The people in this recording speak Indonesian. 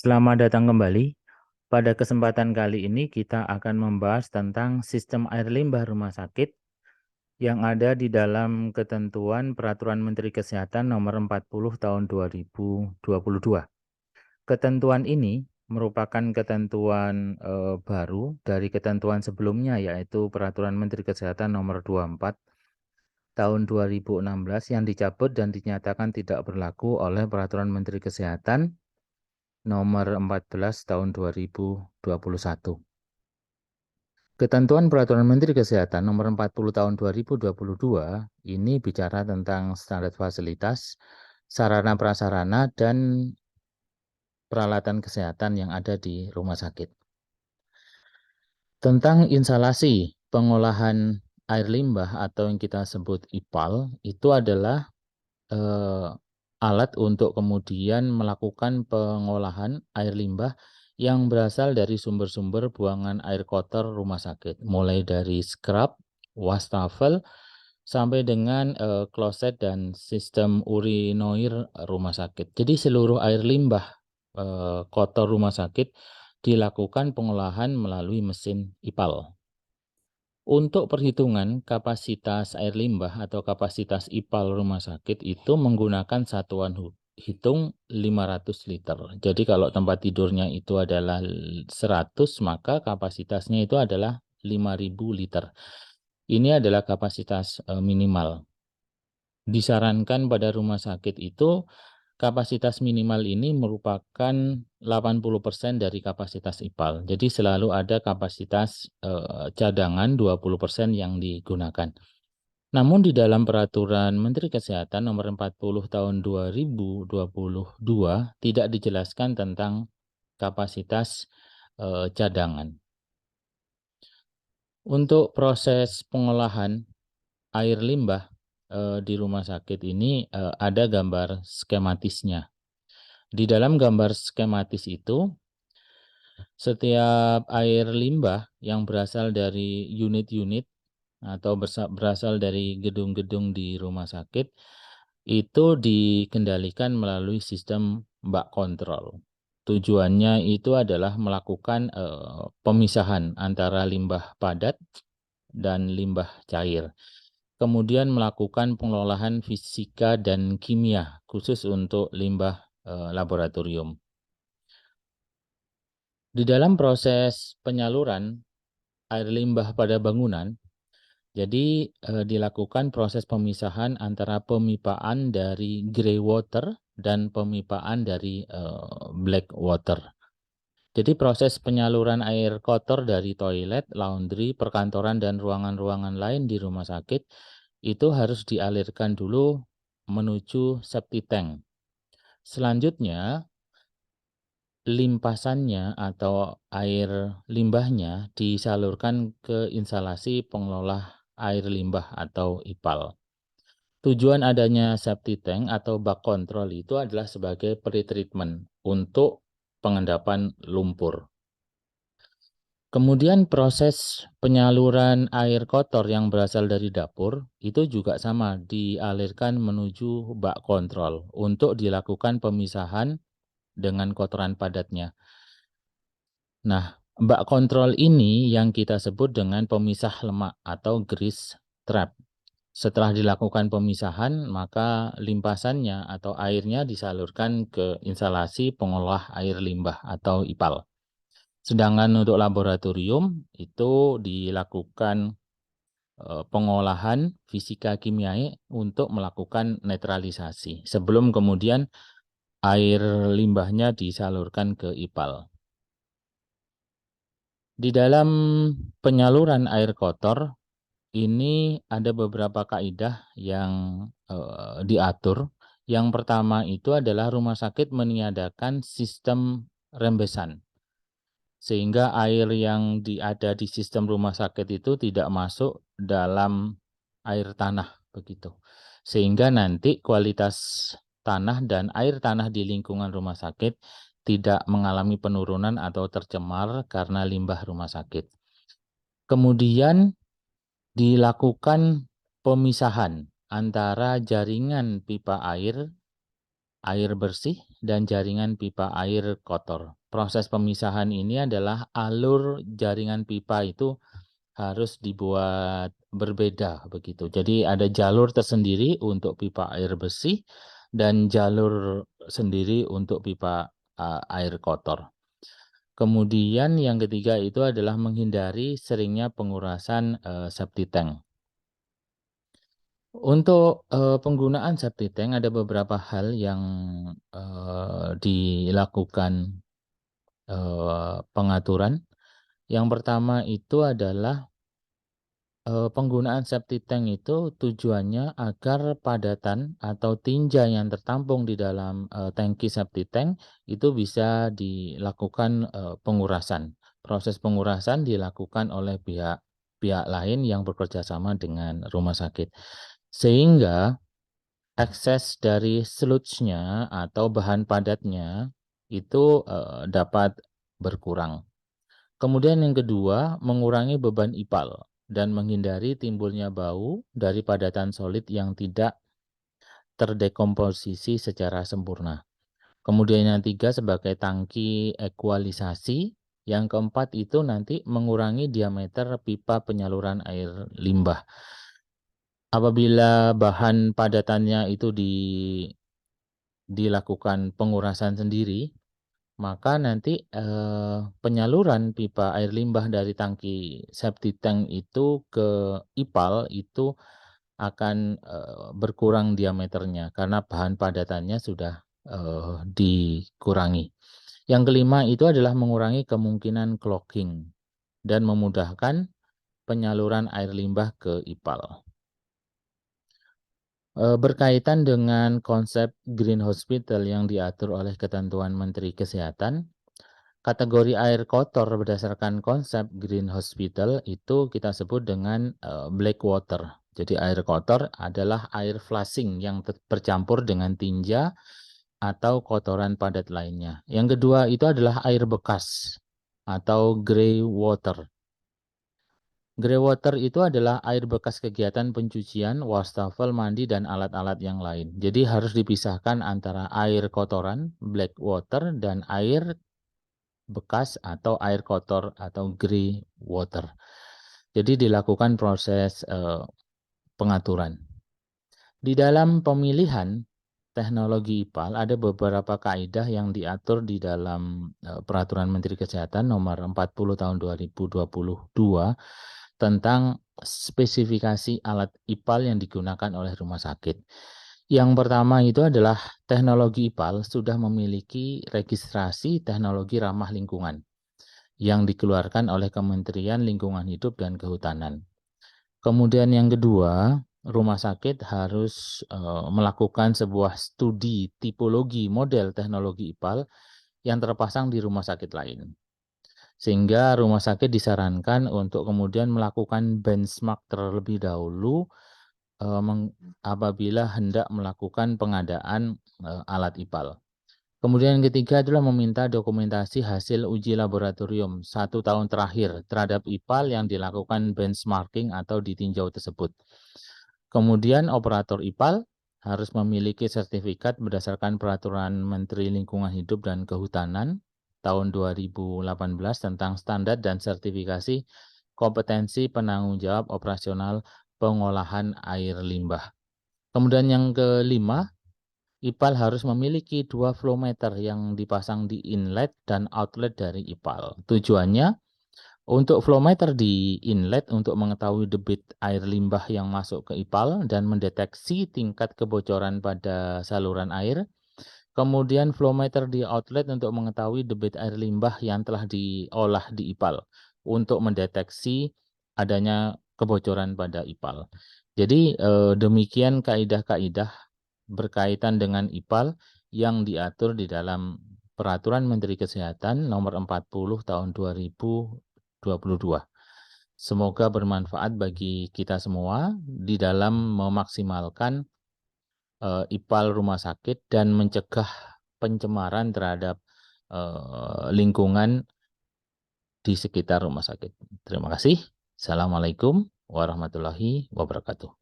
Selamat datang kembali. Pada kesempatan kali ini kita akan membahas tentang sistem air limbah rumah sakit yang ada di dalam ketentuan Peraturan Menteri Kesehatan Nomor 40 Tahun 2022. Ketentuan ini merupakan ketentuan baru dari ketentuan sebelumnya, yaitu Peraturan Menteri Kesehatan Nomor 24 Tahun 2016 yang dicabut dan dinyatakan tidak berlaku oleh Peraturan Menteri Kesehatan Nomor 14 Tahun 2021. Ketentuan Peraturan Menteri Kesehatan Nomor 40 Tahun 2022 ini bicara tentang standar fasilitas, sarana prasarana, dan peralatan kesehatan yang ada di rumah sakit. Tentang instalasi pengolahan air limbah atau yang kita sebut IPAL, itu adalah alat untuk kemudian melakukan pengolahan air limbah yang berasal dari sumber-sumber buangan air kotor rumah sakit, mulai dari scrub, wastafel, sampai dengan kloset dan sistem urinoir rumah sakit. Jadi seluruh air limbah kotor rumah sakit dilakukan pengolahan melalui mesin IPAL. Untuk perhitungan kapasitas air limbah atau kapasitas IPAL rumah sakit itu menggunakan satuan hitung 500 liter. Jadi kalau tempat tidurnya itu adalah 100, maka kapasitasnya itu adalah 5.000 liter. Ini adalah kapasitas minimal. Disarankan pada rumah sakit itu kapasitas minimal ini merupakan 80% dari kapasitas IPAL. Jadi selalu ada kapasitas cadangan 20% yang digunakan. Namun di dalam Peraturan Menteri Kesehatan Nomor 40 Tahun 2022 tidak dijelaskan tentang kapasitas cadangan. Untuk proses pengolahan air limbah di rumah sakit ini ada gambar skematisnya. Di dalam gambar skematis itu, setiap air limbah yang berasal dari unit-unit atau berasal dari gedung-gedung di rumah sakit itu dikendalikan melalui sistem bak kontrol. Tujuannya itu adalah melakukan pemisahan antara limbah padat dan limbah cair. Kemudian melakukan pengolahan fisika dan kimia khusus untuk limbah laboratorium. Di dalam proses penyaluran air limbah pada bangunan, jadi dilakukan proses pemisahan antara pemipaan dari grey water dan pemipaan dari black water. Jadi proses penyaluran air kotor dari toilet, laundry, perkantoran, dan ruangan-ruangan lain di rumah sakit itu harus dialirkan dulu menuju septic tank. Selanjutnya, limpasannya atau air limbahnya disalurkan ke instalasi pengelola air limbah atau IPAL. Tujuan adanya septic tank atau bak kontrol itu adalah sebagai pretreatment untuk pengendapan lumpur. Kemudian proses penyaluran air kotor yang berasal dari dapur itu juga sama, dialirkan menuju bak kontrol untuk dilakukan pemisahan dengan kotoran padatnya. Nah, bak kontrol ini yang kita sebut dengan pemisah lemak atau grease trap. Setelah dilakukan pemisahan, maka limpasannya atau airnya disalurkan ke instalasi pengolah air limbah atau IPAL. Sedangkan untuk laboratorium itu dilakukan pengolahan fisika kimiai untuk melakukan netralisasi sebelum kemudian air limbahnya disalurkan ke IPAL. Di dalam penyaluran air kotor ini ada beberapa kaidah yang diatur. Yang pertama itu adalah rumah sakit meniadakan sistem rembesan, sehingga air yang ada di sistem rumah sakit itu tidak masuk dalam air tanah begitu. Sehingga nanti kualitas tanah dan air tanah di lingkungan rumah sakit tidak mengalami penurunan atau tercemar karena limbah rumah sakit. Kemudian dilakukan pemisahan antara jaringan pipa air air bersih, dan jaringan pipa air kotor. Proses pemisahan ini adalah alur jaringan pipa itu harus dibuat berbeda begitu. Jadi ada jalur tersendiri untuk pipa air bersih dan jalur sendiri untuk pipa air kotor. Kemudian yang ketiga itu adalah menghindari seringnya pengurasan septic tank. Untuk penggunaan septic tank ada beberapa hal yang dilakukan pengaturan. Yang pertama itu adalah penggunaan septic tank itu tujuannya agar padatan atau tinja yang tertampung di dalam tangki septic tank itu bisa dilakukan pengurasan. Proses pengurasan dilakukan oleh pihak lain yang bekerja sama dengan rumah sakit. Sehingga akses dari sludge-nya atau bahan padatnya itu dapat berkurang. Kemudian yang kedua, mengurangi beban ipal dan menghindari timbulnya bau dari padatan solid yang tidak terdekomposisi secara sempurna. Kemudian yang tiga sebagai tangki ekualisasi. Yang keempat itu nanti mengurangi diameter pipa penyaluran air limbah. Apabila bahan padatannya itu dilakukan pengurasan sendiri, maka nanti penyaluran pipa air limbah dari tangki septic tank itu ke ipal itu akan berkurang diameternya karena bahan padatannya sudah dikurangi. Yang kelima itu adalah mengurangi kemungkinan clogging dan memudahkan penyaluran air limbah ke ipal. Berkaitan dengan konsep Green Hospital yang diatur oleh ketentuan Menteri Kesehatan, kategori air kotor berdasarkan konsep Green Hospital itu kita sebut dengan black water. Jadi air kotor adalah air flushing yang bercampur dengan tinja atau kotoran padat lainnya. Yang kedua itu adalah air bekas atau grey water. Grey water itu adalah air bekas kegiatan pencucian, wastafel, mandi, dan alat-alat yang lain. Jadi harus dipisahkan antara air kotoran, black water, dan air bekas atau air kotor atau grey water. Jadi dilakukan proses pengaturan. Di dalam pemilihan teknologi ipal ada beberapa kaidah yang diatur di dalam Peraturan Menteri Kesehatan nomor 40 tahun 2022 tentang spesifikasi alat ipal yang digunakan oleh rumah sakit. Yang pertama itu adalah teknologi ipal sudah memiliki registrasi teknologi ramah lingkungan yang dikeluarkan oleh Kementerian Lingkungan Hidup dan Kehutanan. Kemudian yang kedua, rumah sakit harus melakukan sebuah studi tipologi model teknologi ipal yang terpasang di rumah sakit lain. Sehingga rumah sakit disarankan untuk kemudian melakukan benchmark terlebih dahulu apabila hendak melakukan pengadaan alat ipal. Kemudian yang ketiga adalah meminta dokumentasi hasil uji laboratorium 1 tahun terakhir terhadap ipal yang dilakukan benchmarking atau ditinjau tersebut. Kemudian operator ipal harus memiliki sertifikat berdasarkan Peraturan Menteri Lingkungan Hidup dan Kehutanan tahun 2018 tentang standar dan sertifikasi kompetensi penanggung jawab operasional pengolahan air limbah. Kemudian yang kelima, ipal harus memiliki 2 flow meter yang dipasang di inlet dan outlet dari ipal. Tujuannya untuk flow meter di inlet untuk mengetahui debit air limbah yang masuk ke ipal dan mendeteksi tingkat kebocoran pada saluran air. Kemudian flow meter di outlet untuk mengetahui debit air limbah yang telah diolah di ipal untuk mendeteksi adanya kebocoran pada ipal. Jadi demikian kaidah-kaidah berkaitan dengan ipal yang diatur di dalam Peraturan Menteri Kesehatan nomor 40 tahun 2022. Semoga bermanfaat bagi kita semua di dalam memaksimalkan ipal rumah sakit dan mencegah pencemaran terhadap lingkungan di sekitar rumah sakit. Terima kasih. Assalamualaikum warahmatullahi wabarakatuh.